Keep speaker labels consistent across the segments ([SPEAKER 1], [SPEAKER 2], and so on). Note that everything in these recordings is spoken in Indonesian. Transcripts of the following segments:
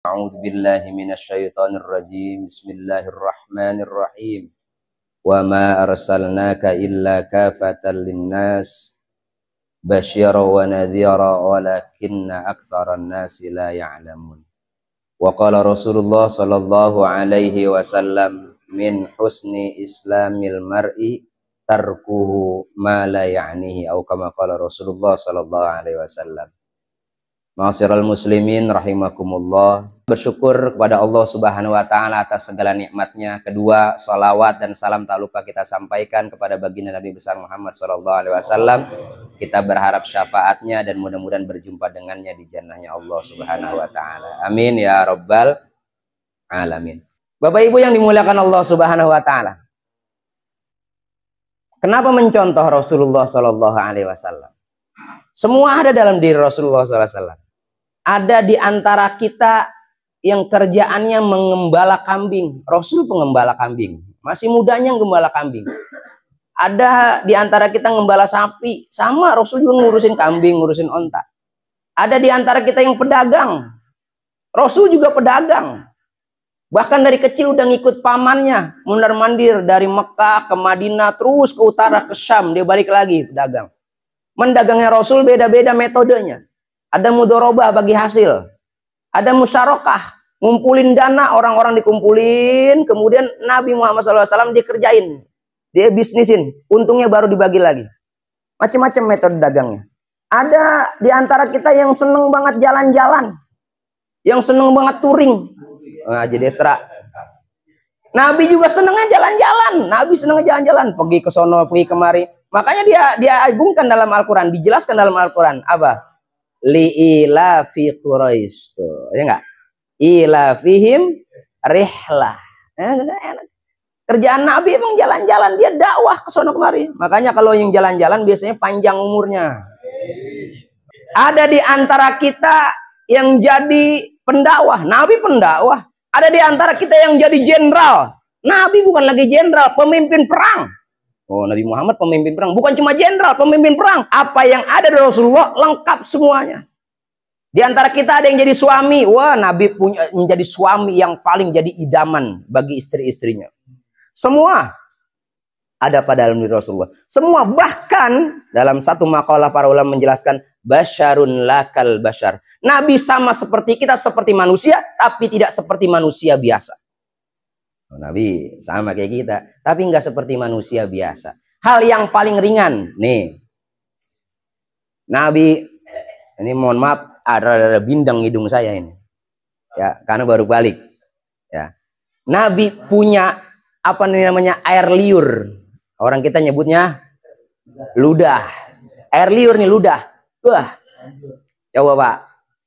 [SPEAKER 1] A'udzu billahi minasyaitonir rajim. Bismillahirrahmanirrahim. Wa ma arsalnaka illa kafatan linnas basyira wa nadhira walakinna aktsaran nasi la ya'lamun. Wa qala Rasulullah sallallahu alaihi wasallam min husni islamil mar'i tarkuhu ma la ya'nihi atau kama qala Rasulullah sallallahu alaihi wasallam. Ma'asyiral muslimin rahimakumullah, bersyukur kepada Allah Subhanahu wa taala atas segala nikmatnya. Kedua, salawat dan salam tak lupa kita sampaikan kepada baginda Nabi besar Muhammad sallallahu alaihi wasallam. Kita berharap syafaatnya dan mudah-mudahan berjumpa dengannya di jannahnya Allah Subhanahu wa taala. Amin ya rabbal alamin. Bapak Ibu yang dimuliakan Allah Subhanahu wa taala. Kenapa mencontoh Rasulullah sallallahu alaihi wasallam? Semua ada dalam diri Rasulullah sallallahu alaihi wasallam. Ada di antara kita yang kerjaannya mengembala kambing. Rasul pengembala kambing. Masih mudanya gembala kambing. Ada di antara kita ngembala sapi. Sama, Rasul juga ngurusin kambing, ngurusin onta. Ada di antara kita yang pedagang. Rasul juga pedagang. Bahkan dari kecil udah ngikut pamannya. Mundar-mandir dari Mekah ke Madinah, terus ke utara ke Syam. Dia balik lagi pedagang. Mendagangnya Rasul beda-beda metodenya. Ada mudorobah bagi hasil. Ada musyarakah. Ngumpulin dana, orang-orang dikumpulin. Kemudian Nabi Muhammad SAW dikerjain. Dia bisnisin. Untungnya baru dibagi lagi. Macam-macam metode dagangnya. Ada di antara kita yang seneng banget jalan-jalan. Yang seneng banget touring. Nah, jadi estra. Nabi juga senengnya jalan-jalan. Nabi senengnya jalan-jalan. Pergi ke sono, pergi kemari. Makanya dia agungkan dalam Al-Quran. Dijelaskan dalam Al-Quran. Apa? Li'ilafi Quraisy, tuh ya enggak, ilafihim rihlah. Kerjaan Nabi emang jalan-jalan, dia dakwah ke sono kemari. Makanya kalau yang jalan-jalan biasanya panjang umurnya. Ada di antara kita yang jadi pendakwah, Nabi pendakwah. Ada di antara kita yang jadi jenderal, Nabi bukan lagi jenderal, pemimpin perang. Oh, Nabi Muhammad pemimpin perang, bukan cuma jenderal, pemimpin perang. Apa yang ada dari Rasulullah lengkap semuanya. Di antara kita ada yang jadi suami. Wah, Nabi punya menjadi suami yang paling jadi idaman bagi istri-istrinya. Semua ada pada dalam diri Rasulullah. Semua, bahkan dalam satu makalah para ulama menjelaskan basyarun lakal basyar. Nabi sama seperti kita, seperti manusia, tapi tidak seperti manusia biasa. Nabi sama kayak kita, tapi nggak seperti manusia biasa. Hal yang paling ringan, nih, Nabi, ini mohon maaf, ada bindang hidung saya ini, ya, karena baru balik. Ya, Nabi punya apa namanya air liur, orang kita nyebutnya ludah. Air liur nih ludah, wah, coba Pak,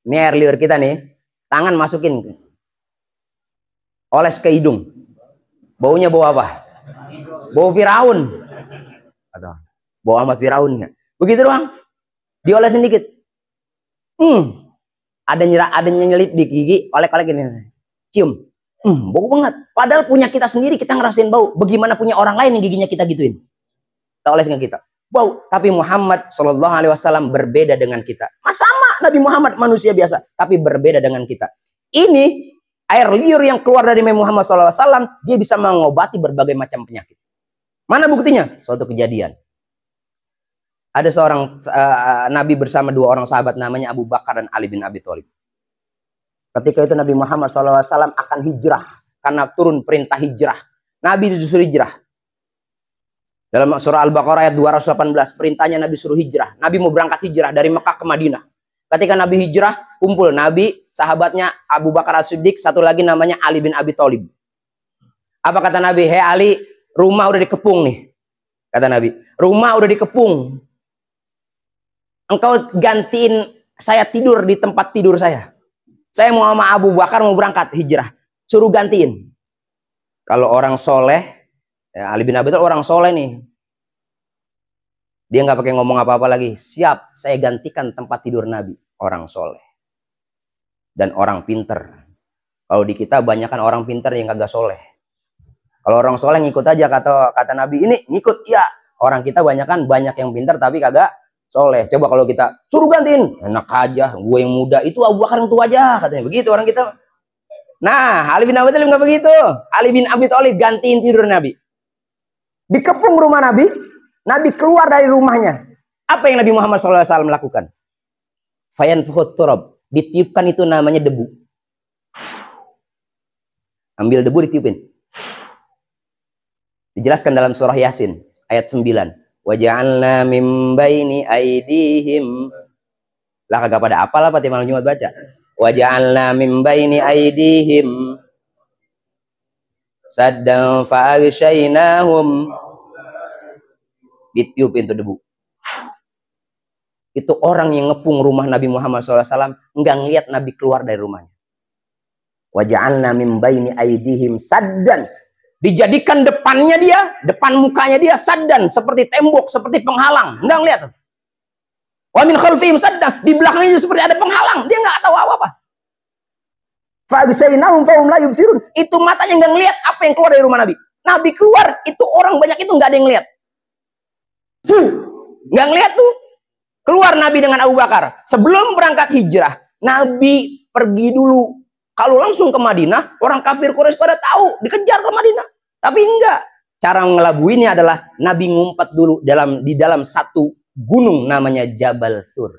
[SPEAKER 1] ini air liur kita nih, tangan masukin, oles ke hidung. Baunya bau apa? Bau Firaun. Atau bau amat Firaunnya. Begitu doang. Diolesin dikit. Ada nyelip di gigi, olek-olek ini. Cium. Bau banget. Padahal punya kita sendiri kita ngerasain bau. Bagaimana punya orang lain yang giginya kita gituin? Kita olesin ke kita. Bau. Tapi Muhammad Shallallahu Alaihi Wasallam berbeda dengan kita. Sama Nabi Muhammad manusia biasa, tapi berbeda dengan kita. Ini air liur yang keluar dari Nabi Muhammad SAW, dia bisa mengobati berbagai macam penyakit. Mana buktinya? Suatu kejadian. Ada seorang Nabi bersama dua orang sahabat namanya Abu Bakar dan Ali bin Abi Thalib. Ketika itu Nabi Muhammad SAW akan hijrah. Karena turun perintah hijrah. Nabi disuruh hijrah. Dalam surah Al-Baqarah ayat 218, perintahnya Nabi suruh hijrah. Nabi mau berangkat hijrah dari Mekah ke Madinah. Ketika Nabi hijrah, kumpul Nabi, sahabatnya Abu Bakar As-Siddiq, satu lagi namanya Ali bin Abi Thalib. Apa kata Nabi? Hei Ali, rumah udah dikepung nih. Kata Nabi, rumah udah dikepung. Engkau gantiin saya tidur di tempat tidur saya. Saya mau sama Abu Bakar mau berangkat hijrah. Suruh gantiin. Kalau orang soleh, ya Ali bin Abi Thalib orang soleh nih. Dia nggak pakai ngomong apa-apa lagi. Siap, saya gantikan tempat tidur Nabi. Orang soleh. Dan orang pinter. Kalau di kita banyak kan orang pinter yang kagak soleh. Kalau orang soleh ngikut aja kata Nabi ini ngikut. Ya, orang kita banyak yang pinter tapi kagak soleh. Coba kalau kita suruh gantiin. Enak aja, gue yang muda. Itu Abu Bakar yang tua aja. Katanya begitu orang kita. Nah, Ali bin Abi Thalib nggak begitu. Ali bin Abi Thalib gantiin tidur Nabi. Dikepung rumah Nabi, Nabi keluar dari rumahnya. Apa yang Nabi Muhammad SAW lakukan? Fayanfukhut turab, ditiupkan itu namanya debu. Ambil debu ditiupin. Dijelaskan dalam surah Yasin ayat 9. Waja'alna min baini aydihim. Lah kagak pada apalah Pak malam Jumat baca. Waja'alna min baini aydihim saddan fa'aghshaynahum. Ditiupin itu debu. Itu orang yang ngepung rumah Nabi Muhammad SAW nggak ngelihat Nabi keluar dari rumahnya. Waja'alna min baini aydihim saddan. Dijadikan depannya dia, depan mukanya dia saddan, seperti tembok, seperti penghalang. Nggak ngelihat. Wa min khalfihim saddan. Di belakangnya seperti ada penghalang. Dia nggak tahu apa-apa. Fa'aghshaynahum fahum la yubsirun. Itu matanya nggak ngelihat apa yang keluar dari rumah Nabi. Nabi keluar, itu orang banyak itu nggak ada yang ngelihat. Nggak ngelihat tuh. Keluar Nabi dengan Abu Bakar. Sebelum berangkat hijrah, Nabi pergi dulu. Kalau langsung ke Madinah, orang kafir Quraisy pada tahu, dikejar ke Madinah. Tapi enggak. Cara ngelabuinnya adalah Nabi ngumpet dulu di dalam satu gunung namanya Jabal Tsur.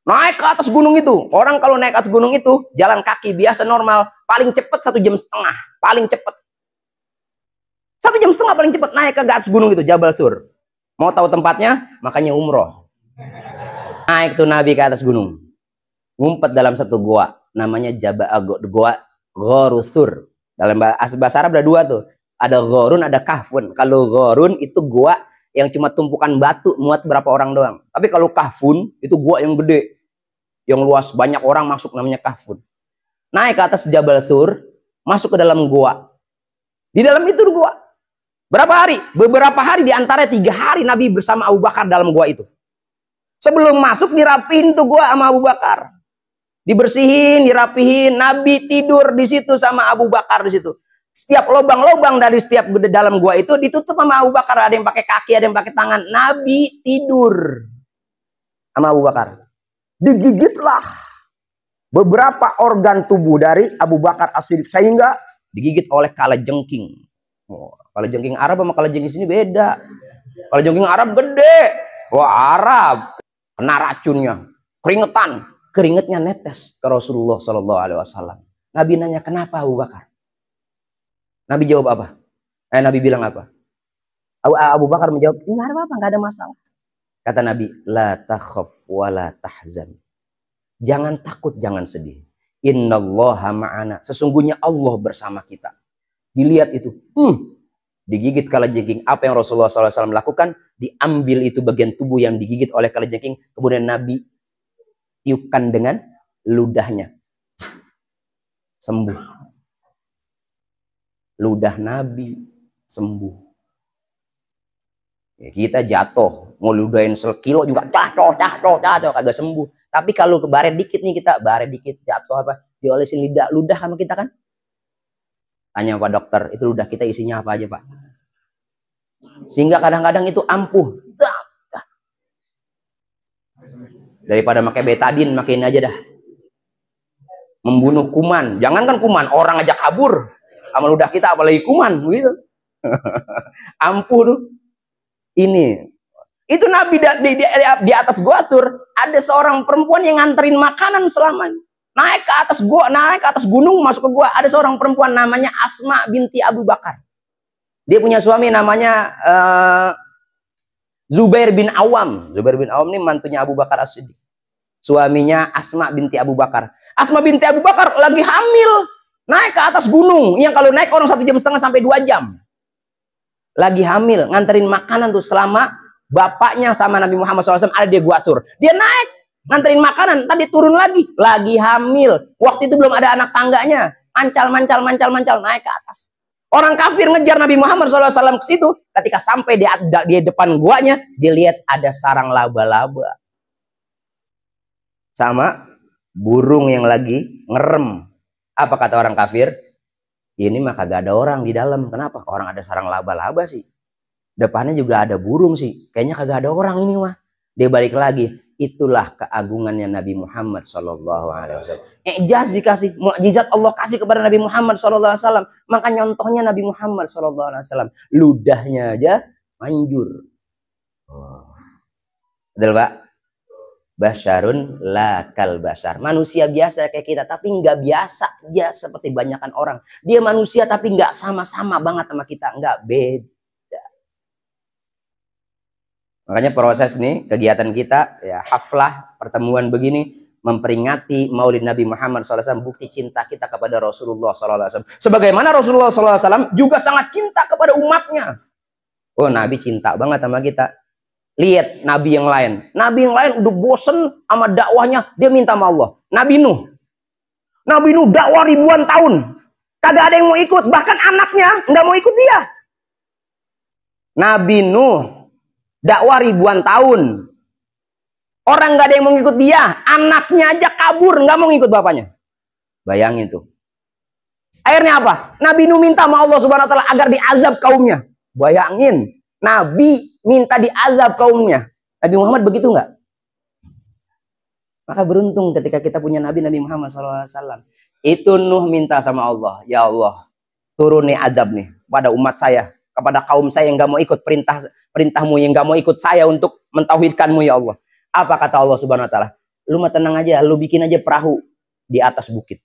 [SPEAKER 1] Naik ke atas gunung itu. Orang kalau naik ke atas gunung itu, jalan kaki biasa normal, paling cepat 1,5 jam. Paling cepat. 1,5 jam paling cepat naik ke atas gunung itu, Jabal Tsur. Mau tahu tempatnya? Makanya umroh. Naik tuh Nabi ke atas gunung. Ngumpet dalam satu goa. Namanya goa Gharu Tsur. Dalam bahasa Arab ada dua tuh. Ada Ghorun, ada Kahfun. Kalau Ghorun itu goa yang cuma tumpukan batu muat berapa orang doang. Tapi kalau Kahfun itu goa yang gede. Yang luas banyak orang masuk namanya Kahfun. Naik ke atas Jabal Tsur. Masuk ke dalam goa. Di dalam itu goa. Berapa hari? Beberapa hari, di antara 3 hari Nabi bersama Abu Bakar dalam goa itu. Sebelum masuk dirapihin tuh goa sama Abu Bakar. Dibersihin, dirapihin. Nabi tidur di situ sama Abu Bakar di situ. Setiap lubang-lubang dari setiap dalam gua itu ditutup sama Abu Bakar. Ada yang pakai kaki, ada yang pakai tangan. Nabi tidur sama Abu Bakar. Digigitlah beberapa organ tubuh dari Abu Bakar As-Siddiq sehingga digigit oleh kalajengking. Oh, kalajengking Arab sama kalajengking sini beda. Kalajengking Arab gede. Wah, Arab kena racunnya, keringetan. Keringetnya netes ke Rasulullah SAW. Nabi nanya, kenapa Abu Bakar? Nabi jawab apa? Nabi bilang apa? Abu Bakar menjawab, nggak ada apa-apa, nggak ada masalah. Kata Nabi, la takhaf wa la tahzan. Jangan takut, jangan sedih. Innallaha ma'ana. Sesungguhnya Allah bersama kita. Dilihat itu, digigit kalajengking. Apa yang Rasulullah SAW lakukan? Diambil itu bagian tubuh yang digigit oleh kalajengking. Kemudian Nabi tiupkan dengan ludahnya. Sembuh. Ludah Nabi sembuh. Ya, kita jatuh, mau ludahin sekilo juga jatuh, kagak sembuh. Tapi kalau kebaret dikit nih kita, baret dikit jatuh apa? Diolesin ludah sama kita kan? Tanya Pak dokter, itu ludah kita isinya apa aja Pak? Sehingga kadang-kadang itu ampuh. Daripada pakai betadin, makin aja dah. Membunuh kuman. Jangankan kuman, orang aja kabur sama ludah kita, apalagi kuman gitu. Ampuh tuh. Ini. Itu Nabi di atas gua Tsur, ada seorang perempuan yang nganterin makanan selamanya. Naik ke atas gunung, masuk ke gua, ada seorang perempuan namanya Asma binti Abu Bakar. Dia punya suami namanya Zubair bin Awam. Zubair bin Awam ini mantunya Abu Bakar As-Siddiq. Suaminya Asma binti Abu Bakar. Asma binti Abu Bakar lagi hamil. Naik ke atas gunung. Yang kalau naik orang 1,5 jam sampai 2 jam. Lagi hamil. Nganterin makanan tuh selama bapaknya sama Nabi Muhammad SAW ada di Gua Tsur. Dia naik. Nganterin makanan. Tadi turun lagi. Lagi hamil. Waktu itu belum ada anak tangganya. Mancal. Naik ke atas. Orang kafir ngejar Nabi Muhammad SAW ke situ. Ketika sampai di depan guanya, dilihat ada sarang laba-laba. Sama burung yang lagi ngerem. Apa kata orang kafir? Ini mah kagak ada orang di dalam. Kenapa? Orang ada sarang laba-laba sih. Depannya juga ada burung sih. Kayaknya kagak ada orang ini mah. Dia balik lagi. Itulah keagungannya Nabi Muhammad SAW. Ijaz dikasih, mukjizat Allah kasih kepada Nabi Muhammad SAW. Maka contohnya Nabi Muhammad SAW. Ludahnya aja manjur. Betul Pak? Basyarun la kal basyar. Manusia biasa kayak kita, tapi nggak biasa dia seperti banyakan orang. Dia manusia tapi nggak sama-sama banget sama kita, nggak beda. Makanya proses nih, kegiatan kita, ya haflah, pertemuan begini, memperingati Maulid Nabi Muhammad SAW, bukti cinta kita kepada Rasulullah SAW. Sebagaimana Rasulullah SAW juga sangat cinta kepada umatnya. Oh, Nabi cinta banget sama kita. Lihat Nabi yang lain. Nabi yang lain udah bosen sama dakwahnya, dia minta sama Allah. Nabi Nuh. Nabi Nuh dakwah ribuan tahun. Kagak ada yang mau ikut, bahkan anaknya nggak mau ikut dia. Nabi Nuh dakwah ribuan tahun. Orang nggak ada yang mau ngikut dia. Anaknya aja kabur, nggak mau ngikut bapaknya. Bayangin tuh. Akhirnya apa? Nabi Nuh minta sama Allah Subhanahu wa taala agar diazab kaumnya. Bayangin. Nabi minta diazab kaumnya. Nabi Muhammad begitu nggak? Maka beruntung ketika kita punya Nabi Muhammad SAW. Itu Nuh minta sama Allah. Ya Allah, turun nih azab nih pada umat saya. Kepada kaum saya yang nggak mau ikut perintahmu, yang nggak mau ikut saya untuk mentauhidkanmu ya Allah. Apa kata Allah Subhanahu wa taala? Lu mah tenang aja, lu bikin aja perahu di atas bukit.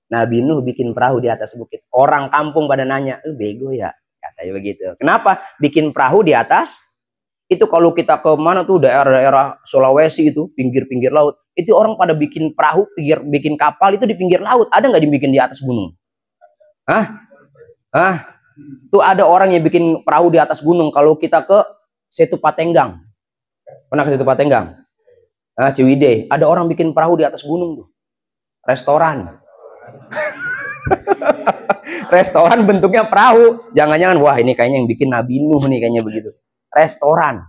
[SPEAKER 1] Nabi Nuh bikin perahu di atas bukit. Orang kampung pada nanya, lu bego ya? Katanya begitu. Kenapa bikin perahu di atas? Itu kalau kita ke mana tuh, daerah-daerah Sulawesi itu, pinggir-pinggir laut, itu orang pada bikin perahu, bikin kapal itu di pinggir laut. Ada nggak dibikin di atas gunung? Hah? Tuh ada orang yang bikin perahu di atas gunung. Kalau kita ke Setu Patenggang, pernah ke Setu Patenggang? Ciwidey, ada orang bikin perahu di atas gunung tuh. Restoran. Restoran bentuknya perahu. Jangan-jangan, wah ini kayaknya yang bikin Nabi Nuh nih, kayaknya begitu. Restoran.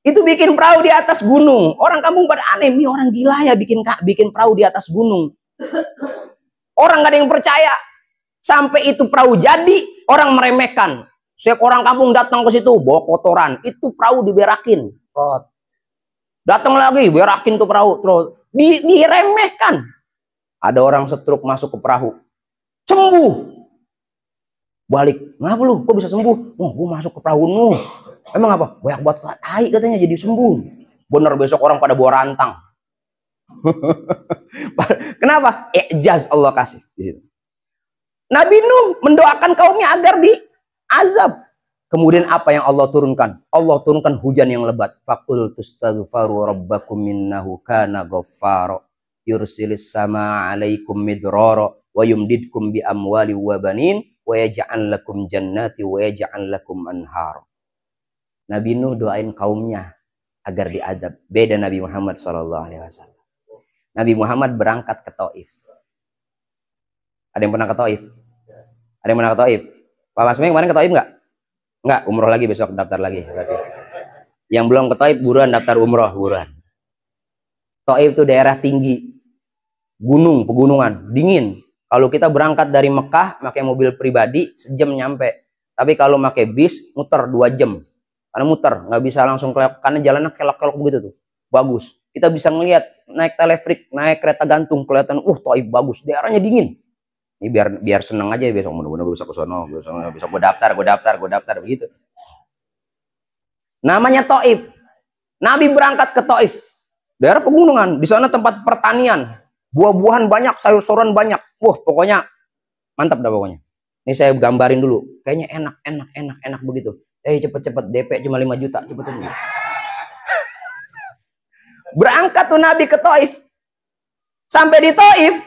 [SPEAKER 1] Itu bikin perahu di atas gunung. Orang kampung pada aneh, nih orang gila ya bikin perahu di atas gunung. Orang gak ada yang percaya. Sampai itu perahu jadi, orang meremehkan. Setiap orang kampung datang ke situ, bawa kotoran. Itu perahu diberakin. Datang lagi, berakin tuh perahu. Terus diremehkan. Ada orang setruk masuk ke perahu. Sembuh. Balik. Kenapa lu? Kok bisa sembuh? Oh, gue masuk ke perahu Nuh. Emang apa? Banyak buat tai katanya jadi sembuh. Bener, besok orang pada bawa rantang. Kenapa? Ijaz Allah kasih di situ. Nabi Nuh mendoakan kaumnya agar diazab. Kemudian apa yang Allah turunkan? Allah turunkan hujan yang lebat. Faqul tustaghfaru rabbakum innahu kana ghaffara yursilis samaa 'alaikum midrara wa yumdidkum bi amwali wa banin wa yaj'al lakum jannati wa yaj'al lakum anhar. Nabi Nuh doain kaumnya agar diazab. Beda Nabi Muhammad SAW. Nabi Muhammad berangkat ke Taif. Ada yang pernah ke Taif? Ada yang pernah ke Taif? Pak Masmi kemarin ke Taif nggak? Nggak, umroh lagi besok, daftar lagi. Berarti. Yang belum ke Taif, buruan daftar umroh, buruan. Taif itu daerah tinggi. Gunung, pegunungan, dingin. Kalau kita berangkat dari Mekah, pakai mobil pribadi, sejam nyampe. Tapi kalau pakai bis, muter 2 jam. Karena muter, nggak bisa langsung karena jalannya kelok-kelok begitu tuh. Bagus. Kita bisa ngelihat naik telefrik, naik kereta gantung, kelihatan, Taif bagus, daerahnya dingin. Ini biar seneng aja besok, mudah-mudahan bisa ke sono, bisa gue daftar begitu. Namanya Taif. Nabi berangkat ke Taif, daerah pegunungan. Di sana tempat pertanian, buah-buahan banyak, sayur-sayuran banyak. Pokoknya mantap dah pokoknya. Ini saya gambarin dulu. Kayaknya enak begitu. Cepet-cepet DP cuma 5 juta, cepet-cepet. Berangkat tuh Nabi ke Taif. Sampai di Taif,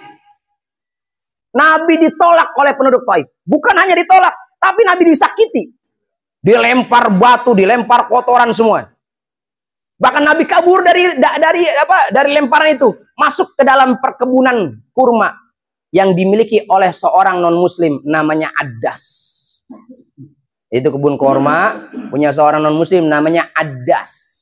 [SPEAKER 1] Nabi ditolak oleh penduduk Taif. Bukan hanya ditolak, tapi Nabi disakiti. Dilempar batu, dilempar kotoran semua. Bahkan Nabi kabur dari lemparan itu, masuk ke dalam perkebunan kurma yang dimiliki oleh seorang non-muslim namanya Addas. Itu kebun kurma punya seorang non-muslim namanya Addas.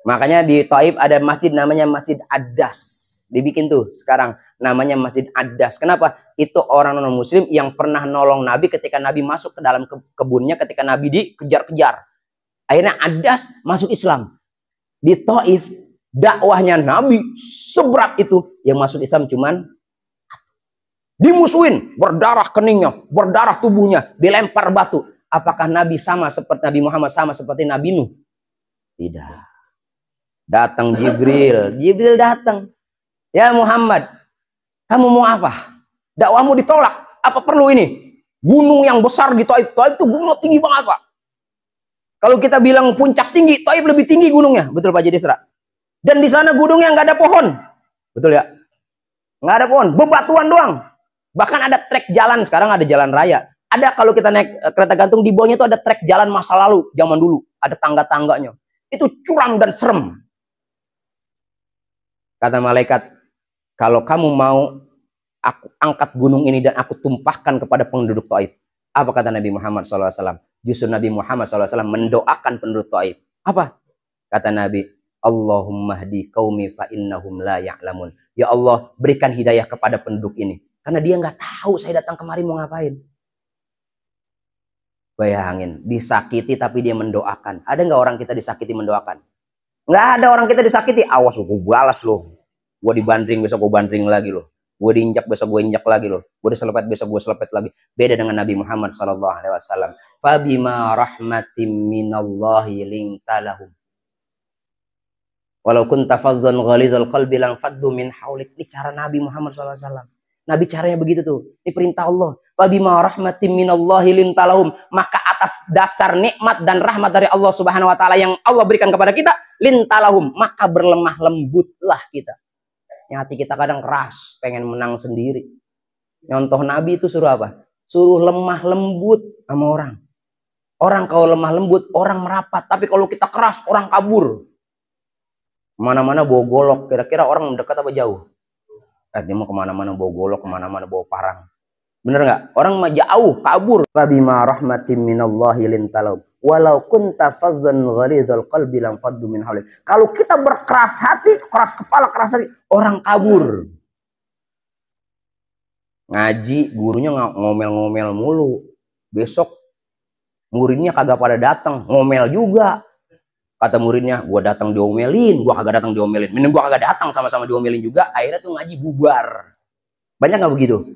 [SPEAKER 1] Makanya di Taif ada masjid namanya Masjid Addas. Dibikin tuh sekarang namanya Masjid Addas. Kenapa? Itu orang non-muslim yang pernah nolong Nabi ketika Nabi masuk ke dalam kebunnya ketika Nabi dikejar-kejar. Akhirnya Addas masuk Islam. Di Taif, dakwahnya Nabi seberat itu, yang masuk Islam cuman dimusuhin, berdarah keningnya, berdarah tubuhnya, dilempar batu. Apakah Nabi sama seperti Nabi Muhammad, sama seperti Nabi Nuh? Tidak. Datang Jibril, Jibril datang. Ya Muhammad, kamu mau apa? Dakwahmu ditolak. Apa perlu ini? Gunung yang besar di Taif. Taif itu gunung tinggi banget, Pak. Kalau kita bilang puncak tinggi, Taif lebih tinggi gunungnya. Betul Pak Jedesra? Dan di sana gunungnya nggak ada pohon. Betul ya? Nggak ada pohon, bebatuan doang. Bahkan ada trek jalan, sekarang ada jalan raya. Ada kalau kita naik kereta gantung, di bawahnya itu ada trek jalan masa lalu, zaman dulu. Ada tangga-tangganya. Itu curam dan serem. Kata malaikat, kalau kamu mau, aku angkat gunung ini dan aku tumpahkan kepada penduduk Taif. Apa kata Nabi Muhammad SAW? Justru Nabi Muhammad SAW mendoakan penduduk Taif. Apa? Kata Nabi, Allahumma hdi qaumi fa innahum la ya'lamun. Ya Allah, berikan hidayah kepada penduduk ini. Karena dia nggak tahu saya datang kemari mau ngapain. Bayangin, disakiti tapi dia mendoakan. Ada nggak orang kita disakiti mendoakan? Nggak ada orang kita disakiti. Awas lo, gue balas lo. Gue dibandring, besok gue bandring lagi lo. Gue diinjak, besok gue injak lagi lo. Gue diselepet, besok gue selepet lagi. Beda dengan Nabi Muhammad SAW. Fabima rahmatim minallahi lintalahum. Walau kunta fadhan ghalidhal qalbi lang faddu min haulik. Ini cara Nabi Muhammad SAW. Nabi caranya begitu tuh. Ini perintah Allah. Fabima rahmatim minallahi lintalahum. Maka atas dasar nikmat dan rahmat dari Allah Subhanahu wa taala yang Allah berikan kepada kita, lintalahum, maka berlemah lembutlah kita. Yang hati kita kadang keras, pengen menang sendiri. Contoh Nabi itu suruh apa? Suruh lemah lembut sama orang. Orang kalau lemah lembut, orang merapat. Tapi kalau kita keras, orang kabur. Kemana-mana bawa golok. Kira-kira orang mendekat apa jauh? Dia mau kemana-mana bawa golok, kemana-mana bawa parang. Bener nggak? Orang mah jauh, kabur. Fabima rahmatim minallahi lintalahum. Walau kunta fazzan ghalidhal qalbi lam faddu min hawlik. Kalau kita berkeras hati, keras kepala, keras hati, orang kabur. Ngaji, gurunya ngomel-ngomel mulu. Besok muridnya kagak pada datang, ngomel juga. Kata muridnya, gua datang diomelin, gua kagak datang diomelin. Mending gua kagak datang, sama-sama diomelin juga. Akhirnya tuh ngaji bubar. Banyak nggak begitu?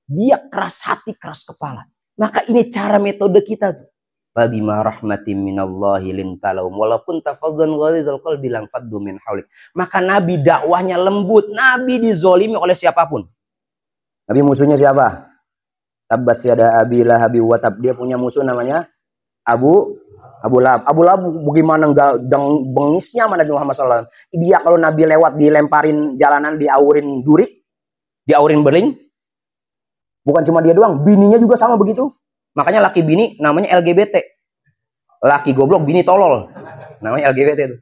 [SPEAKER 1] Dia keras hati, keras kepala. Maka ini cara metode kita tuh. Fabima rahmatim minallahi lintalahum walaupun tafadhan ghalidhal qalbi lang faddu min haulik. Maka Nabi dakwahnya lembut. Nabi dizolimi oleh siapapun. Nabi musuhnya siapa? Tabbat yada abi lahabi wa tab. Dia punya musuh namanya Abu Lahab. Abu Lahab bagaimana bengisnya sama Nabi Muhammad SAW. Dia kalau Nabi lewat dilemparin jalanan, diaurin duri, diaurin beling. Bukan cuma dia doang, bininya juga sama begitu. Makanya laki bini namanya LGBT. Laki goblok, bini tolol. Namanya LGBT itu.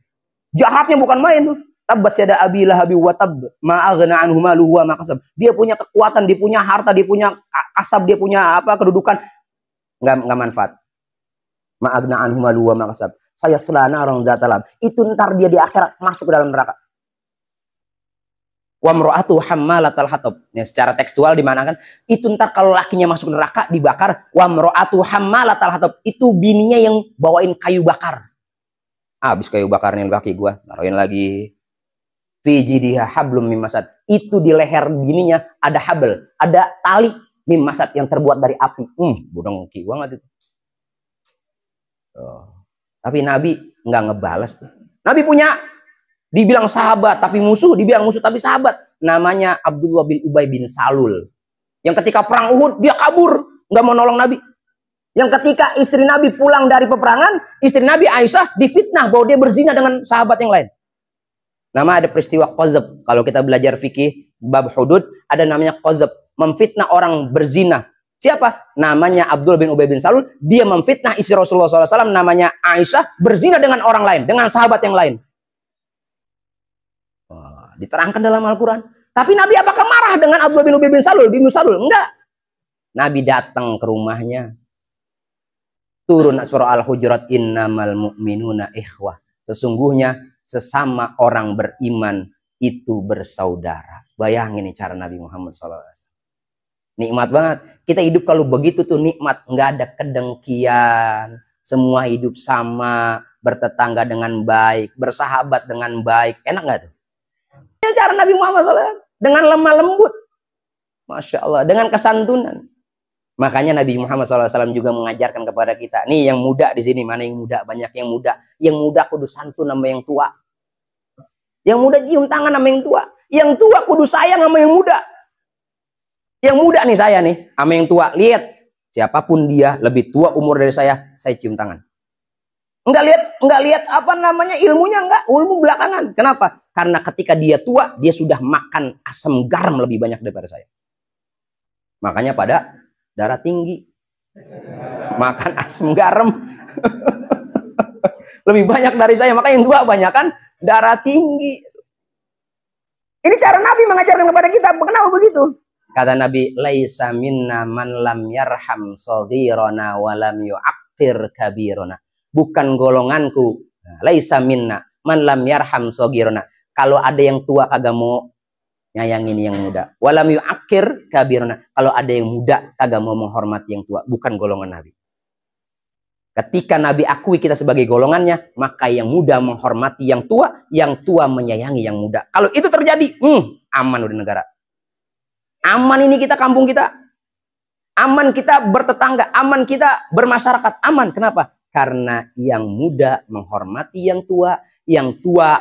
[SPEAKER 1] Jahatnya bukan main tuh. Tabbat yada abi lahabi wa tab ma aghna anhu maluhu wa ma kasab. Dia punya kekuatan, dia punya harta, dia punya kasab, dia punya apa kedudukan. Enggak manfaat. Ma aghna anhu maluhu wa ma kasab. Saya selana orang dzatalam. Itu ntar dia di akhirat masuk ke dalam neraka. Wa mra'atu hammalatal hatab. Nah, secara tekstual dimanakan itu ntar kalau lakinya masuk neraka dibakar. Wa mra'atu hammalatal hatab. Itu bininya yang bawain kayu bakar. Habis kayu bakarnya laki gua, taruhin lagi. Fi jidiha hablum mim masad. Itu di leher bininya ada habel, ada tali mim masad yang terbuat dari api. Bodongki banget itu. Tapi Nabi nggak ngebales tuh. Nabi punya dibilang sahabat tapi musuh, dibilang musuh tapi sahabat. Namanya Abdullah bin Ubay bin Salul. Yang ketika perang Uhud dia kabur, nggak mau nolong Nabi. Yang ketika istri Nabi pulang dari peperangan, istri Nabi Aisyah difitnah bahwa dia berzina dengan sahabat yang lain. Nama ada peristiwa qadzab. Kalau kita belajar fikih bab hudud, ada namanya qadzab, memfitnah orang berzina. Siapa? Namanya Abdullah bin Ubay bin Salul. Dia memfitnah istri Rasulullah SAW, namanya Aisyah, berzina dengan orang lain, dengan sahabat yang lain. Diterangkan dalam Al-Quran. Tapi Nabi apakah marah dengan Abdullah bin Ubay bin Salul? Enggak. Nabi datang ke rumahnya. Turun surah Al-Hujurat, innamal mu'minuna ikhwah. Sesungguhnya sesama orang beriman itu bersaudara. Bayangin nih cara Nabi Muhammad SAW. Nikmat banget. Kita hidup kalau begitu tuh nikmat. Nggak ada kedengkian. Semua hidup sama. bertetangga dengan baik, bersahabat dengan baik. Enak nggak tuh? Ini cara Nabi Muhammad SAW. Dengan lemah lembut. Masya Allah. Dengan kesantunan. Makanya Nabi Muhammad SAW juga mengajarkan kepada kita. Nih yang muda di sini. Mana yang muda? Banyak yang muda. Yang muda kudu santun sama yang tua. Yang muda cium tangan sama yang tua. Yang tua kudu sayang sama yang muda. Yang muda nih saya nih. Sama yang tua. Lihat. Siapapun dia lebih tua umur dari saya cium tangan. Enggak lihat apa namanya ilmunya, enggak, ilmu belakangan. Kenapa? Karena ketika dia tua, dia sudah makan asam garam lebih banyak daripada saya. Makanya pada darah tinggi. Makan asam garam. Lebih banyak dari saya, maka yang tua banyak kan darah tinggi. Ini cara Nabi mengajarkan kepada kita. Kenapa begitu? Kata Nabi, laisa minna man lam yarham shaghirana wa lam yu'aqqir kabirana. Bukan golonganku. Laisa minna man lam yarham shaghirana. Kalau ada yang tua kagak mau nyayangin yang muda. Walam yu'aqqir kabirana. Kalau ada yang muda kagak mau menghormati yang tua, bukan golongan Nabi. Ketika Nabi akui kita sebagai golongannya, maka yang muda menghormati yang tua menyayangi yang muda. Kalau itu terjadi, aman udah negara. Aman ini kita, kampung kita. Aman kita bertetangga, aman kita bermasyarakat, aman. Kenapa? Karena yang muda menghormati yang tua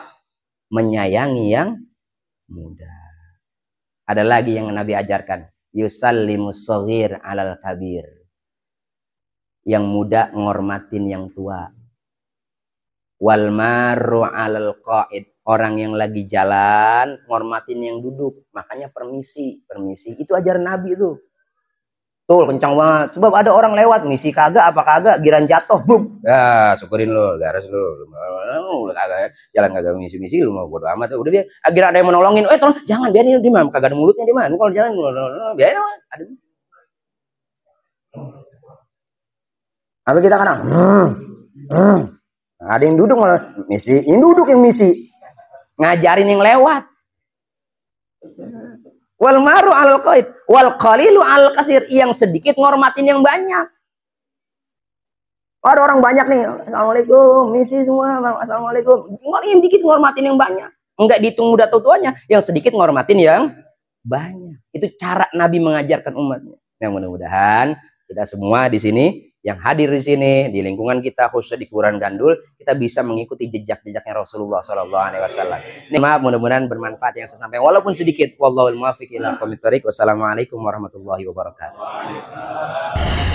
[SPEAKER 1] menyayangi yang muda. Ada lagi yang Nabi ajarkan, yusallimus shaghir 'alal kabir. Yang muda menghormatin yang tua. Wal maru 'alal qa'id. Orang yang lagi jalan menghormatin yang duduk. Makanya permisi. Itu ajaran Nabi itu. Tuh kencang banget. Sebab ada orang lewat, misi kagak apa kagak, giran jatuh, bum. Ya, syukurin lo, garas lo. Kagak jalan kagak misi lu mau bodo amat. Udah biar akhirnya ada yang menolongin. Tolong jangan biarin di mana, kagak ada mulutnya di mana. Kalau jalan biarin ada. Apa kita kadang ada yang duduk malah misi, yang duduk yang misi. Ngajarin yang lewat. Wal maru 'alal qaid wal qalilu 'alal katsir. Yang sedikit ngormatin yang banyak. Ada orang banyak nih, assalamualaikum, misi semua, assalamualaikum. Yang dikit ngormatin yang banyak. Enggak dihitung muda tuanya, yang sedikit ngormatin yang banyak. Itu cara Nabi mengajarkan umatnya. Nah, mudah-mudahan kita semua di sini, yang hadir di sini, di lingkungan kita, khususnya di Kelurahan Gandul, kita bisa mengikuti jejak-jejaknya Rasulullah SAW. Ini maaf, mudah-mudahan bermanfaat yang saya sampaikan, walaupun sedikit. Wallahul muwaffiq ila aqwamit thoriq. Wassalamualaikum warahmatullahi wabarakatuh.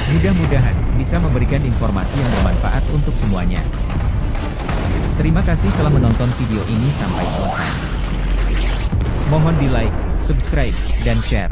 [SPEAKER 2] Mudah-mudahan bisa memberikan informasi yang bermanfaat untuk semuanya. Terima kasih telah menonton video ini sampai selesai. Mohon di like, subscribe, dan share.